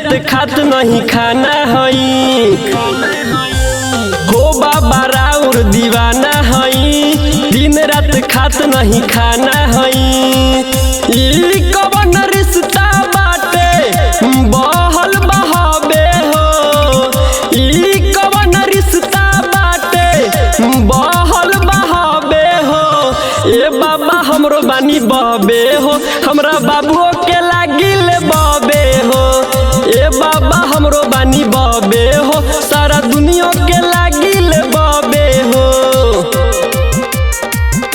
रात खात नहीं खाना हई हो बाबा राउर दीवाना हई। दिन रात खात नहीं खाना हई। ई कवन रिश्ता बाटे बहल बहावे हो। ई कवन रिश्ता बाटे बहल बहावे हो। ए बाबा हमरो बानी बहबे हो। हमरा बाबुओ के लागिल बहबे हो। ए बाबा हमरो बानी बहबे हो। सारा दुनिया के लागिल बहबे हो।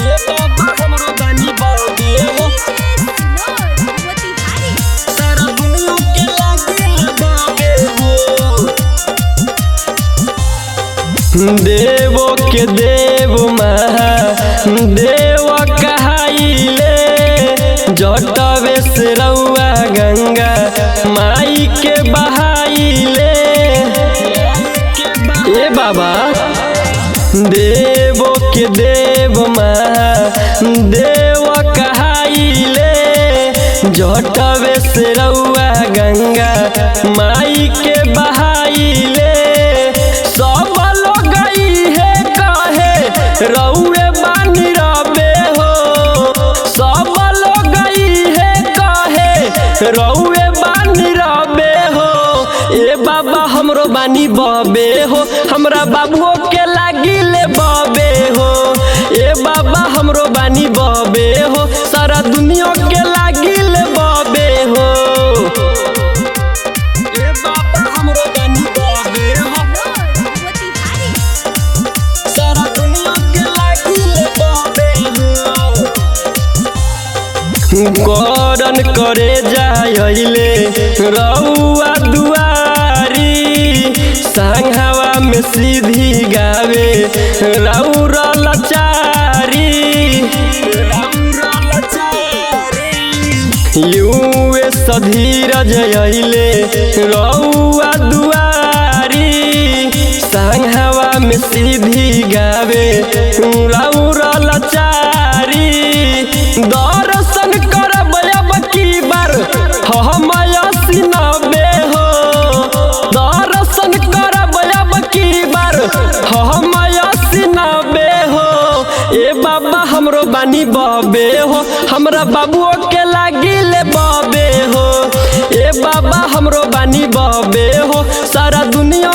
ए बाबा हमरो बानी बहबे हो। सारा दुनिया के लागिल बहबे हो। देवो के देव महादेव कहाइले जटवे से रउआ गंगा माई के बहाइले। ए बाबा देवो के देव महादेव कहाइले जटवे से रउआ गंगा माई के बहाइले। सब लोग है कहे रउए बानी रबे हो। सब लोग है कहे रउए बानी रबे हो। ए बाबा हमरो बानी बहबे हो। हमरा बाबुओ के लागिल बहबे हो। ए बाबा हमरो बानी बहबे हो। सारा दुनिया के लागिल बहबे हो। ए बाबा हमरो बानी बहबे हो। सारा दुनिया के लागिल बहबे हो। करन करे जाइले रउआ दुआरी संघवा में सीधी गावे रउर लचारी। युवे सधीरज अइले रउआ दुआरी संघवा में सीधी गावे रउर लचारी। दर्शन करब अब की बार हम सिनबे हो। दर्शन करब अब की बार हम सिनबे हो। ए बाबा हमरो बानी बहबे हो। हमरा बाबुओ के लागिल बहबे हो। ए बाबा हमरो बानी बहबे हो। सारा दुनिया